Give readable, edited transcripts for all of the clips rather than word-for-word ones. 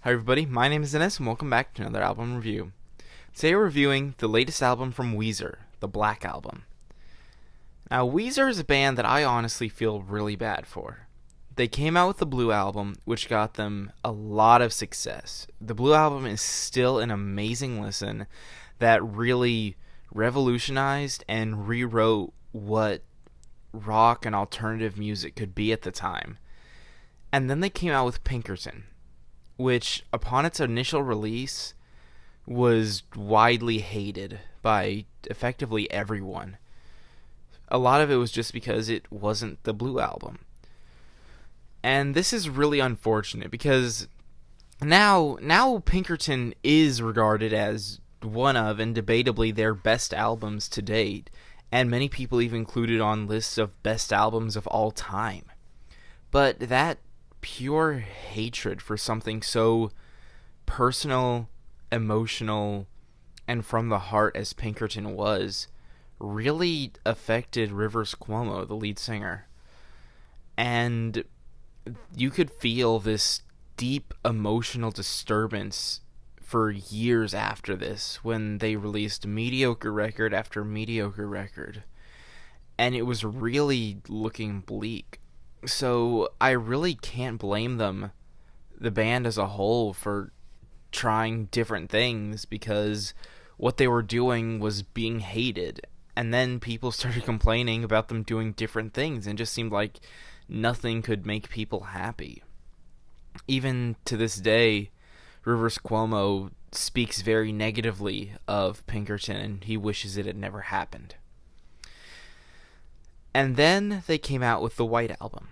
Hi everybody, my name is Dennis and welcome back to another album review. Today we're reviewing the latest album from Weezer, the Black Album. Now Weezer is a band that I honestly feel really bad for. They came out with the Blue Album, which got them a lot of success. The Blue Album is still an amazing listen that really revolutionized and rewrote what rock and alternative music could be at the time. And then they came out with Pinkerton, which upon its initial release was widely hated by effectively everyone. A lot of it was just because it wasn't the Blue Album. And this is really unfortunate because now Pinkerton is regarded as one of, and debatably, their best albums to date, and many people even include it on lists of best albums of all time. But that pure hatred for something so personal, emotional, and from the heart as Pinkerton was really affected Rivers Cuomo, the lead singer. And you could feel this deep emotional disturbance for years after this when they released mediocre record after mediocre record. And it was really looking bleak. So I really can't blame them, the band as a whole, for trying different things because what they were doing was being hated. And then people started complaining about them doing different things and just seemed like nothing could make people happy. Even to this day, Rivers Cuomo speaks very negatively of Pinkerton and he wishes it had never happened. And then they came out with the White Album.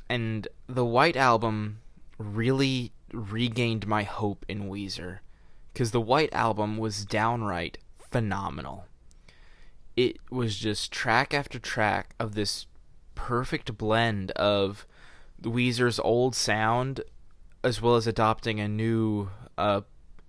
And the White Album really regained my hope in Weezer, because the White Album was downright phenomenal. It was just track after track of this perfect blend of Weezer's old sound as well as adopting a new,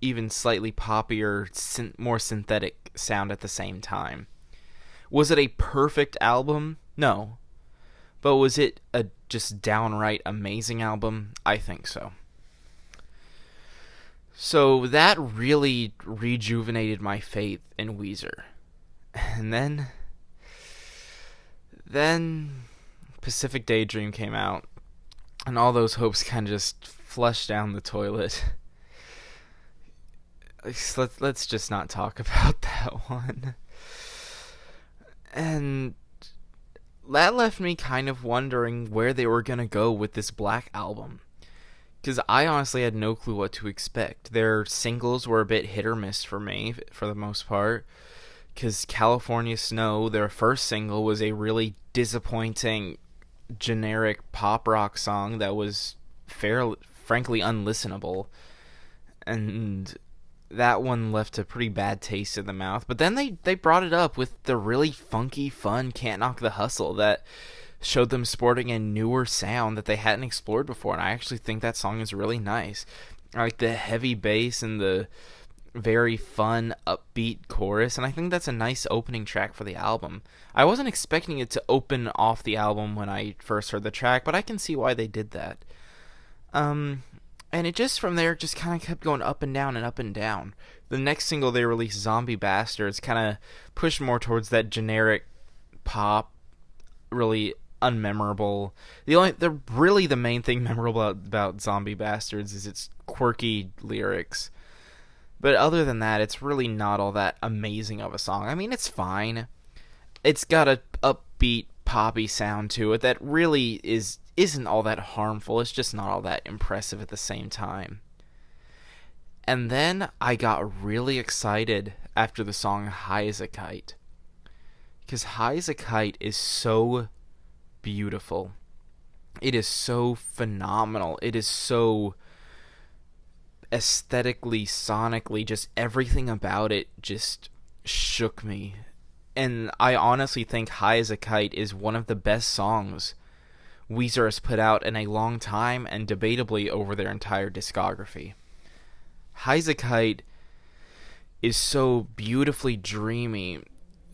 even slightly poppier, more synthetic sound at the same time. Was it a perfect album? No. But was it a just downright amazing album? I think so. So that really rejuvenated my faith in Weezer. And then Pacific Daydream came out, and all those hopes kind of just flushed down the toilet. Let's just not talk about that one. And that left me kind of wondering where they were going to go with this Black Album. Because I honestly had no clue what to expect. Their singles were a bit hit or miss for me, for the most part. Because California Snow, their first single, was a really disappointing, generic pop rock song that was frankly unlistenable. And that one left a pretty bad taste in the mouth. But then they brought it up with the really funky, fun Can't Knock the Hustle that showed them sporting a newer sound that they hadn't explored before. And I actually think that song is really nice. I like the heavy bass and the very fun, upbeat chorus. And I think that's a nice opening track for the album. I wasn't expecting it to open off the album when I first heard the track, but I can see why they did that. And it just from there just kind of kept going up and down and up and down. The next single they released, Zombie Bastards, kind of pushed more towards that generic pop, really unmemorable. The main thing memorable about Zombie Bastards is its quirky lyrics. But other than that, it's really not all that amazing of a song. I mean, it's fine. It's got a upbeat, poppy sound to it that really isn't all that harmful. It's just not all that impressive at the same time. And then I got really excited after the song High as a Kite. Because High as a Kite is so beautiful. It is so phenomenal. It is so aesthetically, sonically, just everything about it just shook me. And I honestly think High as a Kite is one of the best songs Weezer has put out in a long time, and debatably over their entire discography. High as a Kite is so beautifully dreamy,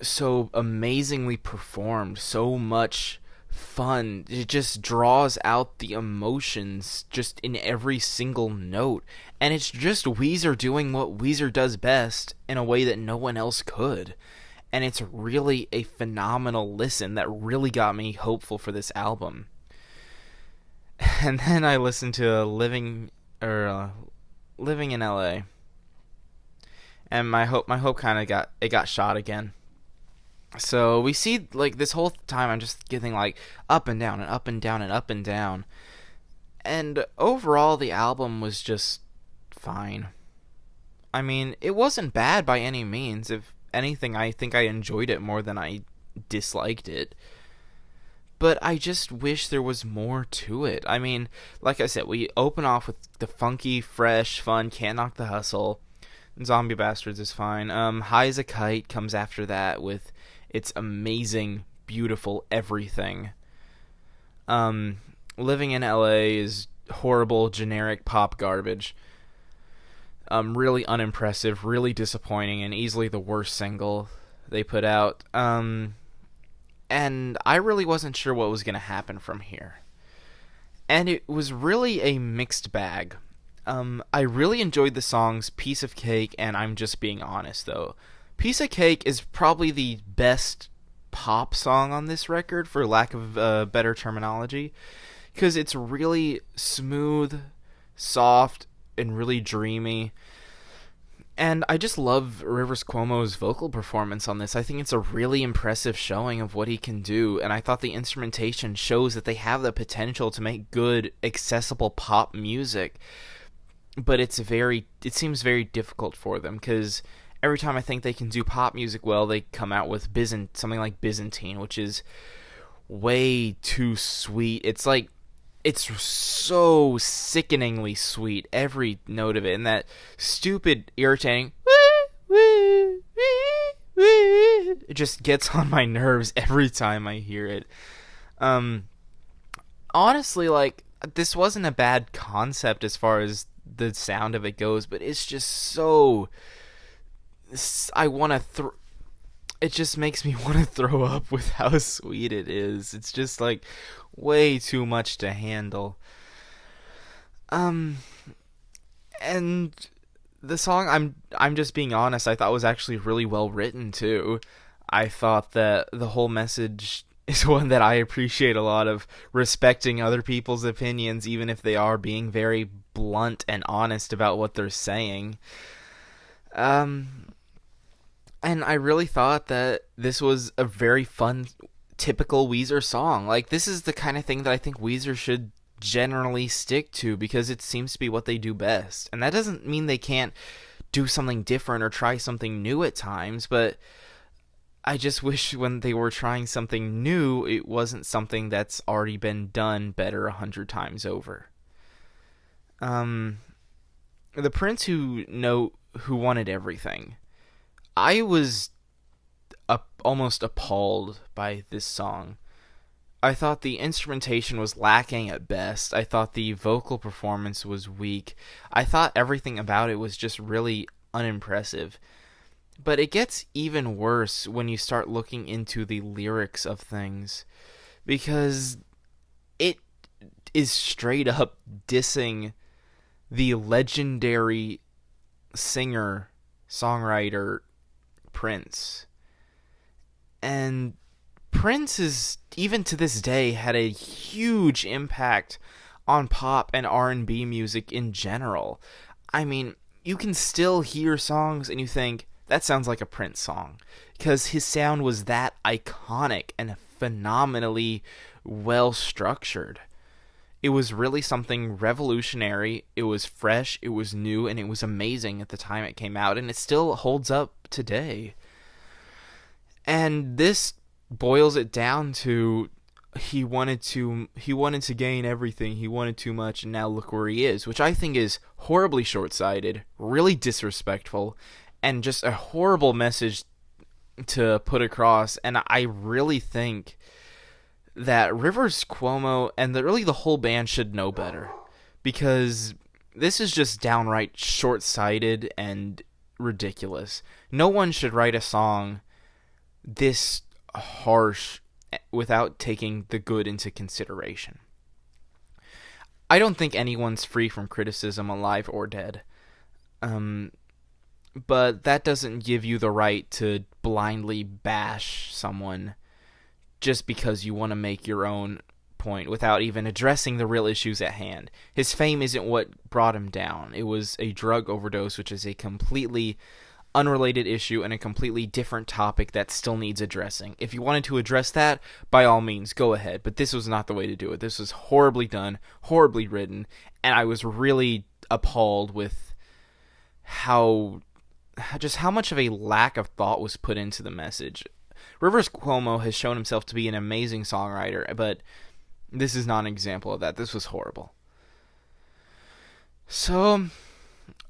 so amazingly performed, so much fun. It just draws out the emotions just in every single note. And it's just Weezer doing what Weezer does best in a way that no one else could. And it's really a phenomenal listen that really got me hopeful for this album. And then I listened to Living in LA. And my hope kind of got shot again. So we see, like, this whole time I'm just getting, like, up and down and up and down and up and down. And overall, the album was just fine. I mean, it wasn't bad by any means. If anything, I think I enjoyed it more than I disliked it. But I just wish there was more to it. I mean, like I said, we open off with the funky, fresh, fun, Can't Knock the Hustle. Zombie Bastards is fine. High as a Kite comes after that with its amazing, beautiful everything. Living in LA is horrible, generic pop garbage. Really unimpressive, really disappointing, and easily the worst single they put out. And I really wasn't sure what was going to happen from here. And it was really a mixed bag. I really enjoyed the songs Piece of Cake and I'm Just Being Honest, though. Piece of Cake is probably the best pop song on this record, for lack of better terminology, because it's really smooth, soft, and really dreamy. And I just love Rivers Cuomo's vocal performance on this. I think it's a really impressive showing of what he can do, and I thought the instrumentation shows that they have the potential to make good, accessible pop music, but it seems very difficult for them, because every time I think they can do pop music well, they come out with something like Byzantine, which is way too sweet. It's so sickeningly sweet, every note of it, and that stupid, irritating it just gets on my nerves every time I hear it. Honestly, like, this wasn't a bad concept as far as the sound of it goes, but it's just so... it just makes me want to throw up with how sweet it is. It's just, like, way too much to handle. And the song I'm Just Being Honest, I thought was actually really well written too. I thought that the whole message is one that I appreciate a lot, of respecting other people's opinions, even if they are being very blunt and honest about what they're saying. And I really thought that this was a very fun, typical Weezer song. Like, this is the kind of thing that I think Weezer should generally stick to, because it seems to be what they do best. And that doesn't mean they can't do something different or try something new at times, but I just wish when they were trying something new, it wasn't something that's already been done better 100 times over. The Prince who wanted everything. I was almost appalled by this song. I thought the instrumentation was lacking at best. I thought the vocal performance was weak. I thought everything about it was just really unimpressive. But it gets even worse when you start looking into the lyrics of things, because it is straight up dissing the legendary singer, songwriter, Prince. And Prince is, even to this day, had a huge impact on pop and R&B music in general. I mean, you can still hear songs and you think, that sounds like a Prince song, because his sound was that iconic and phenomenally well structured. It was really something revolutionary. It was fresh, it was new, and it was amazing at the time it came out, and it still holds up today. And this boils it down to he wanted to gain everything, he wanted too much, and now look where he is, which I think is horribly short-sighted, really disrespectful, and just a horrible message to put across. And I really think that Rivers Cuomo and really the whole band should know better, because this is just downright short-sighted and ridiculous. No one should write a song this harsh without taking the good into consideration. I don't think anyone's free from criticism, alive or dead. But that doesn't give you the right to blindly bash someone just because you want to make your own point without even addressing the real issues at hand. His fame isn't what brought him down. It was a drug overdose, which is a completely unrelated issue and a completely different topic that still needs addressing. If you wanted to address that, by all means, go ahead. But this was not the way to do it. This was horribly done, horribly written, and I was really appalled with how much of a lack of thought was put into the message. Rivers Cuomo has shown himself to be an amazing songwriter, but this is not an example of that. This was horrible. So,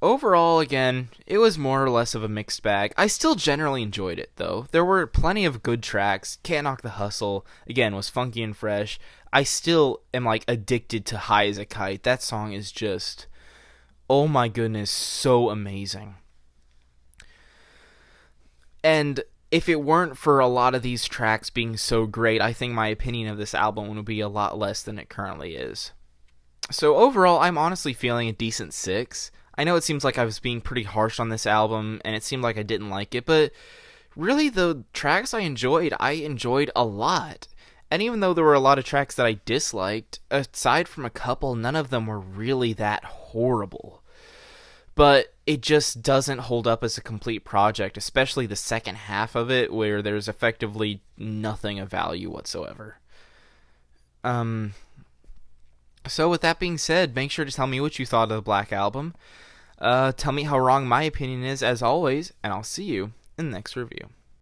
overall, again, it was more or less of a mixed bag. I still generally enjoyed it, though. There were plenty of good tracks. Can't Knock the Hustle, again, was funky and fresh. I still am, addicted to High as a Kite. That song is just, oh my goodness, so amazing. And if it weren't for a lot of these tracks being so great, I think my opinion of this album would be a lot less than it currently is. So overall, I'm honestly feeling a decent 6. I know it seems like I was being pretty harsh on this album, and it seemed like I didn't like it, but really the tracks I enjoyed a lot. And even though there were a lot of tracks that I disliked, aside from a couple, none of them were really that horrible. But it just doesn't hold up as a complete project, especially the second half of it, where there's effectively nothing of value whatsoever. So with that being said, make sure to tell me what you thought of the Black Album. Tell me how wrong my opinion is, as always, and I'll see you in the next review.